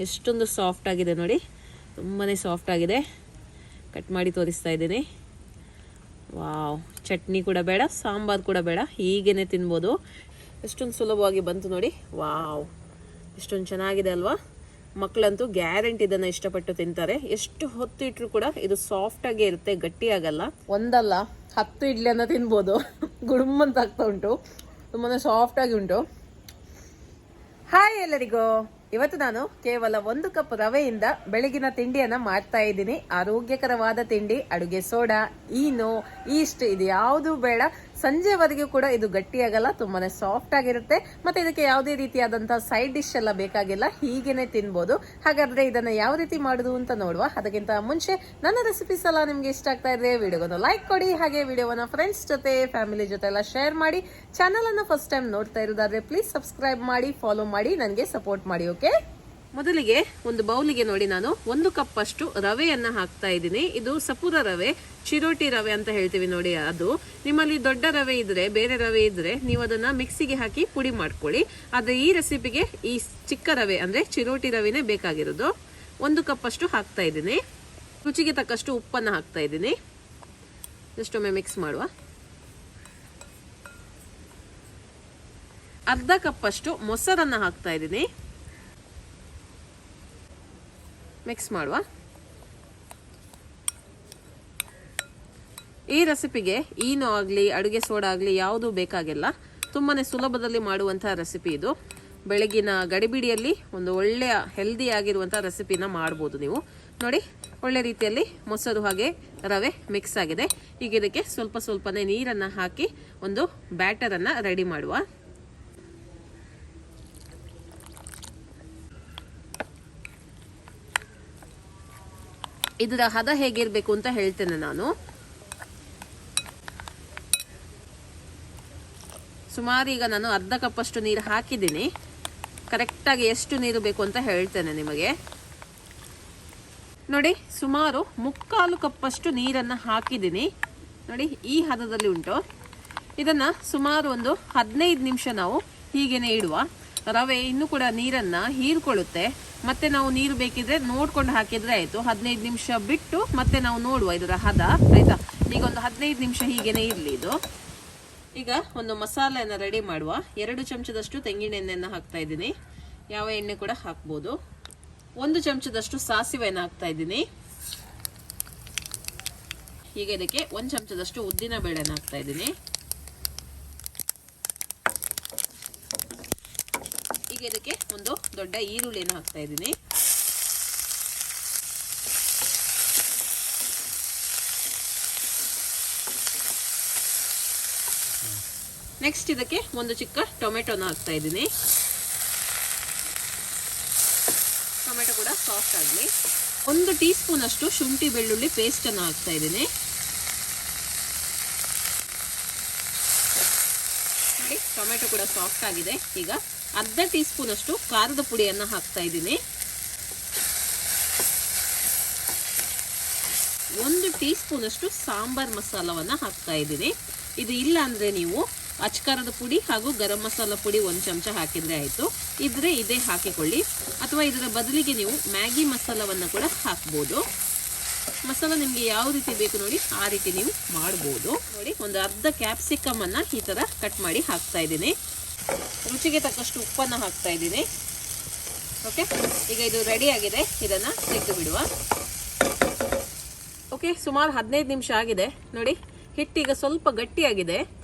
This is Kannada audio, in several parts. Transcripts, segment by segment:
ಎಷ್ಟೊಂದು ಸಾಫ್ಟ್ ಆಗಿದೆ ನೋಡಿ, ತುಂಬಾ ಸಾಫ್ಟ್ ಆಗಿದೆ. ಕಟ್ ಮಾಡಿ ತೋರಿಸ್ತಾ ಇದ್ದೀನಿ. ವಾವ್, ಚಟ್ನಿ ಕೂಡ ಬೇಡ, ಸಾಂಬಾರು ಕೂಡ ಬೇಡ, ಹೀಗೇನೆ ತಿನ್ಬೋದು. ಎಷ್ಟೊಂದು ಸುಲಭವಾಗಿ ಬಂತು ನೋಡಿ. ವಾವ್, ಎಷ್ಟೊಂದು ಚೆನ್ನಾಗಿದೆ ಅಲ್ವಾ? ಮಕ್ಕಳಂತೂ ಗ್ಯಾರಂಟಿ ಇದನ್ನು ಇಷ್ಟಪಟ್ಟು ತಿಂತಾರೆ. ಎಷ್ಟು ಹೊತ್ತು ಇಟ್ಟರು ಕೂಡ ಇದು ಸಾಫ್ಟ್ ಆಗೇ ಇರುತ್ತೆ, ಗಟ್ಟಿ ಆಗಲ್ಲ. ಒಂದಲ್ಲ 10 ಇಡ್ಲಿಯನ್ನು ತಿನ್ಬೋದು. ಗುಡುಮ್ಮಂತ ಆಗ್ತಾ ಉಂಟು, ತುಂಬಾ ಸಾಫ್ಟ್ ಆಗಿ ಉಂಟು. ಹಾಯ್ ಎಲ್ಲರಿಗೂ, ಇವತ್ತು ನಾನು ಕೇವಲ 1 ಕಪ್ ರವೆಯಿಂದ ಬೆಳಗಿನ ತಿಂಡಿಯನ್ನ ಮಾಡ್ತಾ ಇದ್ದೀನಿ. ಆರೋಗ್ಯಕರವಾದ ತಿಂಡಿ. ಅಡುಗೆ ಸೋಡಾ, ಈನೋ, ಈಸ್ಟ್ ಇದು ಯಾವುದು ಬೇಡ. ಸಂಜೆವರೆಗೂ ಕೂಡ ಇದು ಗಟ್ಟಿಯಾಗಲ್ಲ, ತುಂಬಾನೇ ಸಾಫ್ಟ್ ಆಗಿರುತ್ತೆ. ಮತ್ತೆ ಇದಕ್ಕೆ ಯಾವುದೇ ರೀತಿಯಾದಂತಹ ಸೈಡ್ ಡಿಶ್ ಎಲ್ಲ ಬೇಕಾಗಿಲ್ಲ, ಹೀಗೇನೆ ತಿನ್ಬೋದು. ಹಾಗಾದ್ರೆ ಇದನ್ನ ಯಾವ ರೀತಿ ಮಾಡುದು ಅಂತ ನೋಡುವ. ಅದಕ್ಕಿಂತ ಮುಂಚೆ ನನ್ನ ರೆಸಿಪೀಸ್ ಎಲ್ಲ ನಿಮ್ಗೆ ಇಷ್ಟ ಆಗ್ತಾ ಇದ್ರೆ ವಿಡಿಯೋವನ್ನು ಲೈಕ್ ಕೊಡಿ, ಹಾಗೆ ವಿಡಿಯೋವನ್ನ ಫ್ರೆಂಡ್ಸ್ ಜೊತೆ, ಫ್ಯಾಮಿಲಿ ಜೊತೆ ಎಲ್ಲ ಶೇರ್ ಮಾಡಿ. ಚಾನಲ್ ಅನ್ನ ಫಸ್ಟ್ ಟೈಮ್ ನೋಡ್ತಾ ಇರೋದಾದ್ರೆ ಪ್ಲೀಸ್ ಸಬ್ಸ್ಕ್ರೈಬ್ ಮಾಡಿ, ಫಾಲೋ ಮಾಡಿ, ನನಗೆ ಸಪೋರ್ಟ್ ಮಾಡಿ. ಓಕೆ, ಮೊದಲಿಗೆ ಒಂದು ಬೌಲಿಗೆ ನೋಡಿ ನಾನು 1 ಕಪ್ ಅಷ್ಟು ರವೆಯನ್ನ ಹಾಕ್ತಾ ಇದ್ದೀನಿ. ಇದು ಸಪೂರ ರವೆ, ಚಿರೋಟಿ ರವೆ ಅಂತ ಹೇಳ್ತೀವಿ ನೋಡಿ. ಅದು ನಿಮ್ಮಲ್ಲಿ ದೊಡ್ಡ ರವೆ ಇದ್ರೆ, ಬೇರೆ ರವೆ ಇದ್ರೆ ನೀವು ಅದನ್ನ ಮಿಕ್ಸಿಗೆ ಹಾಕಿ ಪುಡಿ ಮಾಡ್ಕೊಳ್ಳಿ. ಆದ್ರೆ ಈ ರೆಸಿಪಿಗೆ ಈ ಚಿಕ್ಕ ರವೆ ಅಂದ್ರೆ ಚಿರೋಟಿ ರವೆನೇ ಬೇಕಾಗಿರೋದು. 1 ಕಪ್ ಅಷ್ಟು ಹಾಕ್ತಾ ಇದ್ದೀನಿ. ರುಚಿಗೆ ತಕ್ಕಷ್ಟು ಉಪ್ಪನ್ನ ಹಾಕ್ತಾ ಇದ್ದೀನಿ. ಜಷ್ಟೊಮ್ಮೆ ಮಿಕ್ಸ್ ಮಾಡುವ. ಅರ್ಧ ಕಪ್ ಅಷ್ಟು ಮೊಸರನ್ನ ಹಾಕ್ತಾ ಇದ್ದೀನಿ. ಮಿಕ್ಸ್ ಮಾಡುವ. ಈ ರೆಸಿಪಿಗೆ ಈನೋ ಆಗಲಿ, ಅಡುಗೆ ಸೋಡಾ ಆಗಲಿ ಯಾವುದೂ ಬೇಕಾಗಿಲ್ಲ. ತುಂಬಾನೇ ಸುಲಭದಲ್ಲಿ ಮಾಡುವಂತಹ ರೆಸಿಪಿ ಇದು. ಬೆಳಗಿನ ಗಡಿಬಿಡಿಯಲ್ಲಿ ಒಂದು ಒಳ್ಳೆಯ ಹೆಲ್ದಿ ಆಗಿರುವಂತಹ ರೆಸಿಪಿನ ಮಾಡ್ಬೋದು ನೀವು. ನೋಡಿ, ಒಳ್ಳೆ ರೀತಿಯಲ್ಲಿ ಮೊಸರು ಹಾಗೆ ರವೆ ಮಿಕ್ಸ್ ಆಗಿದೆ. ಈಗ ಇದಕ್ಕೆ ಸ್ವಲ್ಪ ಸ್ವಲ್ಪನೇ ನೀರನ್ನ ಹಾಕಿ ಒಂದು ಬ್ಯಾಟರ್ ಅನ್ನ ರೆಡಿ ಮಾಡುವ. ಇದರ ಹದ ಹೇಗಿರ್ಬೇಕು ಅಂತ ಹೇಳ್ತೇನೆ ನಾನು. ಸುಮಾರು ಈಗ ನಾನು ಅರ್ಧ ಕಪ್ ಅಷ್ಟು ನೀರು ಹಾಕಿದ್ದೀನಿ. ಕರೆಕ್ಟಾಗಿ ಎಷ್ಟು ನೀರು ಬೇಕು ಅಂತ ಹೇಳ್ತೇನೆ ನಿಮಗೆ. ನೋಡಿ, ಸುಮಾರು 3/4 ಕಪ್ ಅಷ್ಟು ನೀರನ್ನ ಹಾಕಿದ್ದೀನಿ. ನೋಡಿ, ಈ ಹದದಲ್ಲಿ ಉಂಟು. ಇದನ್ನ ಸುಮಾರು ಒಂದು 15 ನಿಮಿಷ ನಾವು ಹೀಗೇನೆ ಇಡುವ. ರವೆ ಇನ್ನೂ ಕೂಡ ನೀರನ್ನ ಹೀರ್ಕೊಳ್ಳುತ್ತೆ. ಮತ್ತೆ ನಾವು ನೀರು ಬೇಕಿದ್ರೆ ನೋಡ್ಕೊಂಡು ಹಾಕಿದ್ರೆ ಆಯ್ತು. 15 ನಿಮಿಷ ಬಿಟ್ಟು ಮತ್ತೆ ನಾವು ನೋಡುವ ಇದರ ಹದ, ಆಯ್ತಾ? ಈಗ ಒಂದು 15 ನಿಮಿಷ ಹೀಗೇನೆ ಇರ್ಲಿ ಇದು. ಈಗ ಒಂದು ಮಸಾಲೆಯನ್ನು ರೆಡಿ ಮಾಡುವ. 2 ಚಮಚದಷ್ಟು ತೆಂಗಿನ ಎಣ್ಣೆಯನ್ನು ಹಾಕ್ತಾ ಇದ್ದೀನಿ. ಯಾವ ಎಣ್ಣೆ ಕೂಡ ಹಾಕ್ಬೋದು. 1 ಚಮಚದಷ್ಟು ಸಾಸಿವೆಯನ್ನು ಹಾಕ್ತಾ ಇದ್ದೀನಿ. ಈಗ ಇದಕ್ಕೆ 1 ಚಮಚದಷ್ಟು ಉದ್ದಿನ ಬೇಳೆಯನ್ನು ಹಾಕ್ತಾ ಇದ್ದೀನಿ. ಈಗ ಇದಕ್ಕೆ ಒಂದು ದೊಡ್ಡ ಈರುಳ್ಳಿಯನ್ನು ಹಾಕ್ತಾ ಇದ್ದೀನಿ. ನೆಕ್ಸ್ಟ್ ಇದಕ್ಕೆ ಒಂದು ಚಿಕ್ಕ ಟೊಮೆಟೊನ ಹಾಕ್ತಾ ಇದ್ದೀನಿ. ಟೊಮೆಟೊ ಕೂಡ ಸಾಫ್ಟ್ ಆಗಲಿ. 1 ಟೀ ಸ್ಪೂನ್ ಅಷ್ಟು ಶುಂಠಿ ಬೆಳ್ಳುಳ್ಳಿ ಪೇಸ್ಟ್ ಅನ್ನು ಹಾಕ್ತಾ ಇದ್ದೀನಿ. ನೋಡಿ, ಟೊಮೆಟೊ ಕೂಡ ಸಾಫ್ಟ್ ಆಗಿದೆ. ಈಗ ಅರ್ಧ ಟೀ ಸ್ಪೂನ್ ಅಷ್ಟು ಖಾರದ ಪುಡಿಯನ್ನ ಹಾಕ್ತಾ ಇದ್ದೀನಿ. 1 ಟೀ ಸ್ಪೂನ್ ಅಷ್ಟು ಸಾಂಬಾರ್ ಮಸಾಲವನ್ನ ಹಾಕ್ತಾ ಇದ್ದೀನಿ. ಇದು ಇಲ್ಲ ಅಂದ್ರೆ ನೀವು ಅಚ್ಕಾರದ ಪುಡಿ ಹಾಗೂ ಗರಂ ಮಸಾಲ ಪುಡಿ 1 ಚಮಚ ಹಾಕಿದ್ರೆ ಆಯ್ತು. ಇದ್ರೆ ಇದೇ ಹಾಕಿಕೊಳ್ಳಿ, ಅಥವಾ ಇದರ ಬದಲಿಗೆ ನೀವು ಮ್ಯಾಗಿ ಮಸಾಲವನ್ನ ಕೂಡ ಹಾಕ್ಬೋದು. ಮಸಾಲ ನಿಮ್ಗೆ ಯಾವ ರೀತಿ ಬೇಕು ನೋಡಿ ಆ ರೀತಿ ನೀವು ಮಾಡ್ಬೋದು. ನೋಡಿ, ಒಂದು ಅರ್ಧ ಕ್ಯಾಪ್ಸಿಕಮ್ ಅನ್ನ ಈ ತರ ಕಟ್ ಮಾಡಿ ಹಾಕ್ತಾ ಇದ್ದೀನಿ. ರುಚಿಗೆ ತಕ್ಕಷ್ಟು ಉಪ್ಪನ್ನು ಹಾಕ್ತಾ ಇದ್ದೀನಿ. ಓಕೆ, ಈಗ ಇದು ರೆಡಿ ಆಗಿದೆ. ಇದನ್ನ ತೆಗೆದು ಬಿಡುವ. ಓಕೆ, ಸುಮಾರು 15 ನಿಮಿಷ ಆಗಿದೆ. ನೋಡಿ, ಹಿಟ್ಟೀಗ ಸ್ವಲ್ಪ ಗಟ್ಟಿಯಾಗಿದೆ.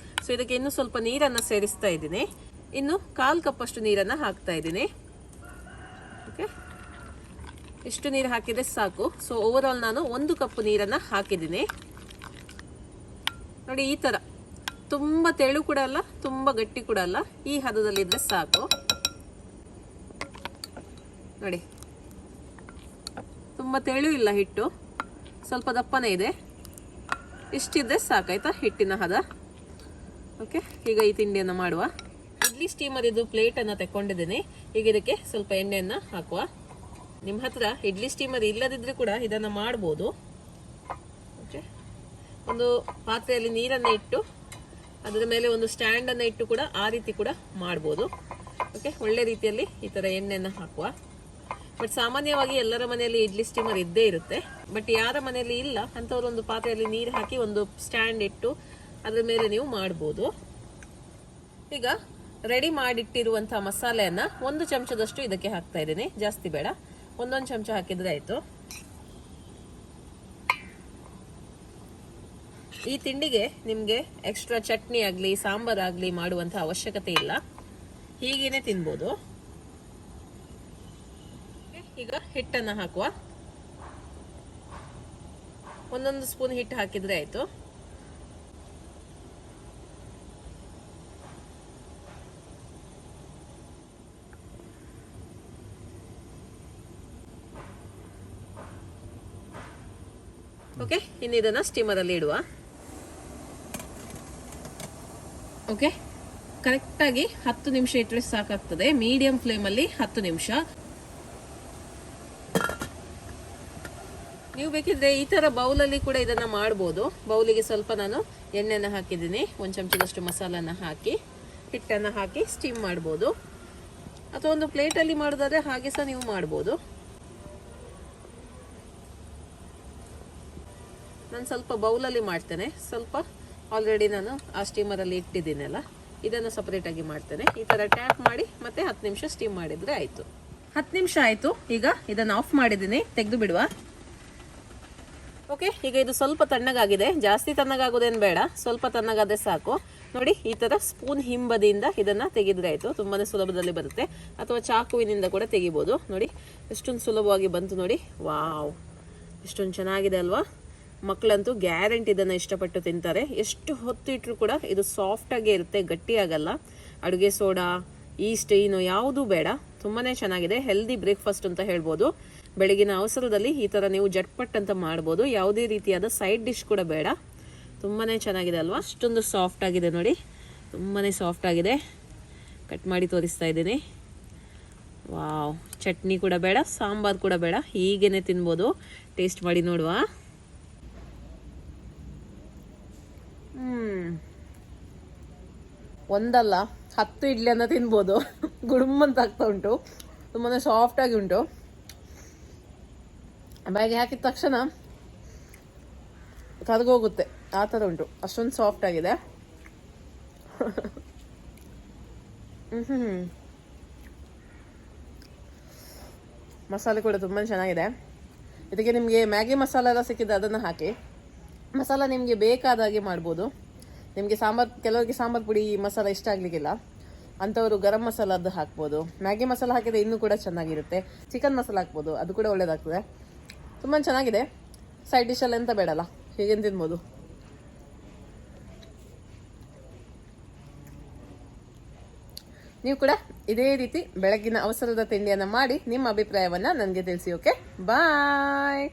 ಸೊ ಇದಕ್ಕೆ ಇನ್ನು ಸ್ವಲ್ಪ ನೀರನ್ನು ಸೇರಿಸ್ತಾ ಇದ್ದೀನಿ. ಇನ್ನು 1/4 ಕಪ್ ಅಷ್ಟು ನೀರನ್ನು ಹಾಕ್ತಾ ಇದ್ದೀನಿ. ಓಕೆ, ಇಷ್ಟು ನೀರು ಹಾಕಿದ್ರೆ ಸಾಕು. ಸೊ ಓವರ್ ಆಲ್ ನಾನು 1 ಕಪ್ ನೀರನ್ನು ಹಾಕಿದ್ದೀನಿ. ನೋಡಿ, ಈ ತರ ತುಂಬಾ ತೆಳು ಕೂಡ ಅಲ್ಲ, ತುಂಬಾ ಗಟ್ಟಿ ಕೂಡ ಅಲ್ಲ, ಈ ಹದದಲ್ಲಿ ಇದ್ರೆ ಸಾಕು. ನೋಡಿ, ತುಂಬಾ ತೆಳು ಇಲ್ಲ ಹಿಟ್ಟು, ಸ್ವಲ್ಪ ದಪ್ಪನೇ ಇದೆ. ಇಷ್ಟಿದ್ರೆ ಸಾಕಾಯ್ತಾ ಹಿಟ್ಟಿನ ಹದ. ಓಕೆ, ಈಗ ಈ ತಿಂಡಿಯನ್ನು ಮಾಡುವ. ಇಡ್ಲಿ ಸ್ಟೀಮರ್ ಇದು ಪ್ಲೇಟ್ ಅನ್ನ ತಕೊಂಡಿದ್ದೀನಿ. ಈಗ ಇದಕ್ಕೆ ಸ್ವಲ್ಪ ಎಣ್ಣೆಯನ್ನ ಹಾಕುವ. ನಿಮ್ಮ ಹತ್ರ ಇಡ್ಲಿ ಸ್ಟೀಮರ್ ಇಲ್ಲದಿದ್ರೆ ಕೂಡ ಇದನ್ನ ಮಾಡಬಹುದು. ಓಕೆ, ಒಂದು ಪಾತ್ರೆಯಲ್ಲಿ ನೀರನ್ನ ಇಟ್ಟು ಅದರ ಮೇಲೆ ಒಂದು ಸ್ಟ್ಯಾಂಡ್ ಅನ್ನ ಇಟ್ಟು ಕೂಡ ಆ ರೀತಿ ಕೂಡ ಮಾಡಬಹುದು. ಓಕೆ, ಒಳ್ಳೆ ರೀತಿಯಲ್ಲಿ ಈ ತರ ಎಣ್ಣೆಯನ್ನು ಹಾಕುವ. ಬಟ್ ಸಾಮಾನ್ಯವಾಗಿ ಎಲ್ಲರ ಮನೆಯಲ್ಲಿ ಇಡ್ಲಿ ಸ್ಟೀಮರ್ ಇದ್ದೇ ಇರುತ್ತೆ. ಬಟ್ ಯಾರ ಮನೆಯಲ್ಲಿ ಇಲ್ಲ ಅಂತವ್ರು ಒಂದು ಪಾತ್ರೆಯಲ್ಲಿ ನೀರು ಹಾಕಿ ಒಂದು ಸ್ಟ್ಯಾಂಡ್ ಇಟ್ಟು ಅದ್ರ ಮೇಲೆ ನೀವು ಮಾಡ್ಬೋದು. ಈಗ ರೆಡಿ ಮಾಡಿಟ್ಟಿರುವಂತಹ ಮಸಾಲೆಯನ್ನ 1 ಚಮಚದಷ್ಟು ಇದಕ್ಕೆ ಹಾಕ್ತಾ ಇದ್ದೀನಿ. ಜಾಸ್ತಿ ಬೇಡ, 1 ಚಮಚ ಹಾಕಿದ್ರೆ ಆಯ್ತು. ಈ ತಿಂಡಿಗೆ ನಿಮ್ಗೆ ಎಕ್ಸ್ಟ್ರಾ ಚಟ್ನಿ ಆಗ್ಲಿ ಸಾಂಬಾರ್ ಆಗ್ಲಿ ಮಾಡುವಂತ ಅವಶ್ಯಕತೆ ಇಲ್ಲ, ಹೀಗೇನೆ ತಿನ್ಬೋದು. ಈಗ ಹಿಟ್ಟನ್ನ ಹಾಕುವ. 1 ಸ್ಪೂನ್ ಹಿಟ್ಟು ಹಾಕಿದ್ರೆ ಆಯ್ತು. ಓಕೆ, ಇನ್ನು ಇದನ್ನ ಸ್ಟೀಮರ್ ಅಲ್ಲಿ ಇಡುವ. ಓಕೆ, ಕರೆಕ್ಟ್ ಆಗಿ 10 ನಿಮಿಷ ಇಟ್ಟರೆ ಸಾಕಾಗ್ತದೆ. ಮೀಡಿಯಂ ಫ್ಲೇಮ್ ಅಲ್ಲಿ 10 ನಿಮಿಷ. ನೀವು ಬೇಕಿದ್ರೆ ಈ ತರ ಬೌಲಲ್ಲಿ ಕೂಡ ಇದನ್ನ ಮಾಡಬಹುದು. ಬೌಲಿಗೆ ಸ್ವಲ್ಪ ನಾನು ಎಣ್ಣೆನ ಹಾಕಿದ್ದೀನಿ, 1 ಚಮಚದಷ್ಟು ಮಸಾಲನ್ನ ಹಾಕಿ ಹಿಟ್ಟನ್ನ ಹಾಕಿ ಸ್ಟೀಮ್ ಮಾಡಬಹುದು. ಅಥವಾ ಒಂದು ಪ್ಲೇಟ್ ಅಲ್ಲಿ ಮಾಡೋದಾದ್ರೆ ಹಾಗೆ ಸಹ ನೀವು ಮಾಡಬಹುದು. ನಾನು ಸ್ವಲ್ಪ ಬೌಲಲ್ಲಿ ಮಾಡ್ತೇನೆ. ಸ್ವಲ್ಪ ಆಲ್ರೆಡಿ ನಾನು ಆ ಸ್ಟೀಮರ್ ಅಲ್ಲಿ ಇಟ್ಟಿದ್ದೀನಲ್ಲ, ಇದನ್ನು ಸಪರೇಟ್ ಆಗಿ ಮಾಡ್ತೇನೆ. ಈ ತರ ಟ್ಯಾಪ್ ಮಾಡಿ ಮತ್ತೆ 10 ನಿಮಿಷ ಸ್ಟೀಮ್ ಮಾಡಿದ್ರೆ ಆಯ್ತು. 10 ನಿಮಿಷ ಆಯ್ತು. ಈಗ ಇದನ್ನ ಆಫ್ ಮಾಡಿದ್ದೀನಿ, ತೆಗೆದು ಬಿಡುವ. ಓಕೆ, ಈಗ ಇದು ಸ್ವಲ್ಪ ತಣ್ಣಗಾಗಿದೆ. ಜಾಸ್ತಿ ತಣ್ಣಗಾಗೋದೇನು ಬೇಡ, ಸ್ವಲ್ಪ ತಣ್ಣಗಾದ್ರೆ ಸಾಕು. ನೋಡಿ, ಈ ತರ ಸ್ಪೂನ್ ಹಿಂಬದಿಯಿಂದ ಇದನ್ನ ತೆಗೆದ್ರೆ ಆಯ್ತು. ತುಂಬಾನೇ ಸುಲಭದಲ್ಲಿ ಬರುತ್ತೆ. ಅಥವಾ ಚಾಕುವಿನಿಂದ ಕೂಡ ತೆಗಿಬಹುದು. ನೋಡಿ ಎಷ್ಟೊಂದು ಸುಲಭವಾಗಿ ಬಂತು. ನೋಡಿ, ವಾವ್, ಎಷ್ಟೊಂದು ಚೆನ್ನಾಗಿದೆ ಅಲ್ವಾ? ಮಕ್ಕಳಂತೂ ಗ್ಯಾರಂಟಿ ಇದನ್ನ ಇಷ್ಟಪಟ್ಟು ತಿಂತಾರೆ. ಎಷ್ಟು ಹೊತ್ತು ಇಟ್ಟರು ಕೂಡ ಇದು ಸಾಫ್ಟ್ ಆಗೇ ಇರುತ್ತೆ, ಗಟ್ಟಿ ಆಗಲ್ಲ. ಅಡುಗೆ ಸೋಡಾ, ಈಸ್ಟ್ ಏನು ಯಾವುದೂ ಬೇಡ. ತುಂಬಾನೇ ಚೆನ್ನಾಗಿದೆ. ಹೆಲ್ದಿ ಬ್ರೇಕ್ಫಾಸ್ಟ್ ಅಂತ ಹೇಳ್ಬೋದು. ಬೆಳಗಿನ ಅವಸರದಲ್ಲಿ ಈ ತರ ನೀವು ಜಟ್ಪಟ್ ಅಂತ ಮಾಡ್ಬೋದು. ಯಾವುದೇ ರೀತಿಯಾದ ಸೈಡ್ ಡಿಶ್ ಕೂಡ ಬೇಡ. ತುಂಬಾನೇ ಚೆನ್ನಾಗಿದೆ ಅಲ್ವಾ? ಅಷ್ಟೊಂದು ಸಾಫ್ಟ್ ಆಗಿದೆ ನೋಡಿ, ತುಂಬಾನೇ ಸಾಫ್ಟ್ ಆಗಿದೆ. ಕಟ್ ಮಾಡಿ ತೋರಿಸ್ತಾ ಇದ್ದೀನಿ. ವಾವ್, ಚಟ್ನಿ ಕೂಡ ಬೇಡ, ಸಾಂಬಾರ್ ಕೂಡ ಬೇಡ, ಹೀಗೇನೆ ತಿನ್ಬೋದು. ಟೇಸ್ಟ್ ಮಾಡಿ ನೋಡುವ. ಒಂದಲ್ಲ 10 ಇಡ್ಲಿಯನ್ನ ತಿನ್ಬೋದು. ಗುಡುಮ್ಮಂತ ಆಗ್ತಾ ಉಂಟು. ತುಂಬಾನೇ ಸಾಫ್ಟ್ ಆಗಿ ಉಂಟು. ಬಾಯಿಗೆ ಹಾಕಿದ ತಕ್ಷಣ ಕರಗೋಗುತ್ತೆ, ಆ ಥರ ಉಂಟು. ಅಷ್ಟೊಂದು ಸಾಫ್ಟ್ ಆಗಿದೆ. ಮಸಾಲೆ ಕೂಡ ತುಂಬಾ ಚೆನ್ನಾಗಿದೆ. ಇದಕ್ಕೆ ನಿಮಗೆ ಮ್ಯಾಗಿ ಮಸಾಲ ಎಲ್ಲ ಸಿಕ್ಕಿದ್ರೆ ಅದನ್ನು ಹಾಕಿ. ಮಸಾಲ ನಿಮಗೆ ಬೇಕಾದ ಹಾಗೆ ಮಾಡ್ಬೋದು. ನಿಮಗೆ ಕೆಲವರಿಗೆ ಸಾಂಬಾರ್ ಪುಡಿ ಮಸಾಲ ಇಷ್ಟ ಆಗ್ಲಿಕ್ಕಿಲ್ಲ ಅಂಥವರು ಗರಂ ಮಸಾಲದ್ದು ಹಾಕ್ಬೋದು. ಮ್ಯಾಗಿ ಮಸಾಲ ಹಾಕಿದ್ರೆ ಇನ್ನೂ ಕೂಡ ಚೆನ್ನಾಗಿರುತ್ತೆ. ಚಿಕನ್ ಮಸಾಲ ಹಾಕ್ಬೋದು, ಅದು ಕೂಡ ಒಳ್ಳೇದಾಗ್ತದೆ. ತುಂಬ ಚೆನ್ನಾಗಿದೆ. ಸೈಡ್ ಡಿಶ್ ಎಲ್ಲ ಎಂತ ಬೇಡಲ್ಲ, ಹೀಗೇನು ತಿನ್ಬೋದು. ನೀವು ಕೂಡ ಇದೇ ರೀತಿ ಬೆಳಗಿನ ಅವಸರದ ತಿಂಡಿಯನ್ನು ಮಾಡಿ ನಿಮ್ಮ ಅಭಿಪ್ರಾಯವನ್ನು ನನಗೆ ತಿಳಿಸಿ. ಓಕೆ, ಬಾಯ್.